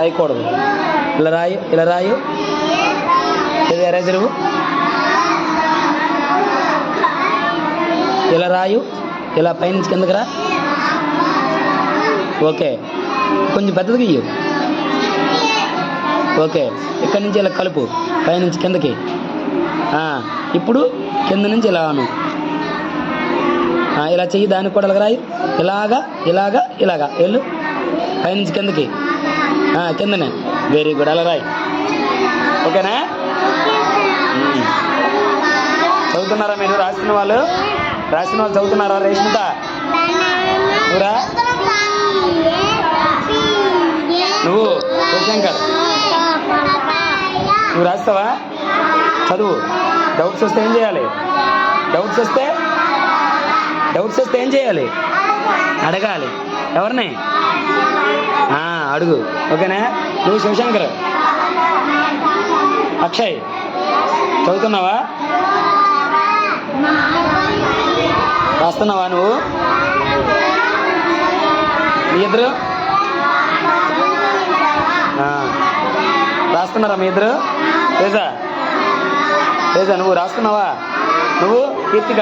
రాయకూడదు. ఇలా రాయు, ఇలా రాయు. ఇది ఎరేజరు. ఇలా రాయు, ఇలా పైనుంచి కిందకి రా. ఓకే, కొంచెం పెద్దదిగా ఇయ్యు. ఓకే, ఇక్కడి నుంచి ఇలా కలుపు, పైనుంచి కిందకి. ఇప్పుడు కింద నుంచి ఇలా అను. ఇలా చెయ్యి, దానికి కూడా ఇలా రాయు. ఇలాగా ఇలాగా ఇలాగా వెళ్ళు, పైనుంచి కిందకి. కిందనే. వెరీ గుడ్, అలా రాయి. ఓకేనా? చదువుతున్నారా మీరు? రాసిన వాళ్ళు చదువుతున్నారా? రేష్మిత నువ్వురా, నువ్వు శివశంకర్ నువ్వు రాస్తావా? చదువు. డౌట్స్ వస్తే ఏం చేయాలి? డౌట్స్ వస్తే ఏం చేయాలి? అడగాలి. ఎవరిని? అడుగు. ఓకేనా? నువ్వు శివశంకర్, అక్షయ్ చదువుతున్నావా? రాస్తున్నావా నువ్వు? మీ ఇద్దరు రాస్తున్నారా? మీ ఇద్దరు? తేజ నువ్వు రాస్తున్నావా? నువ్వు కీర్తిక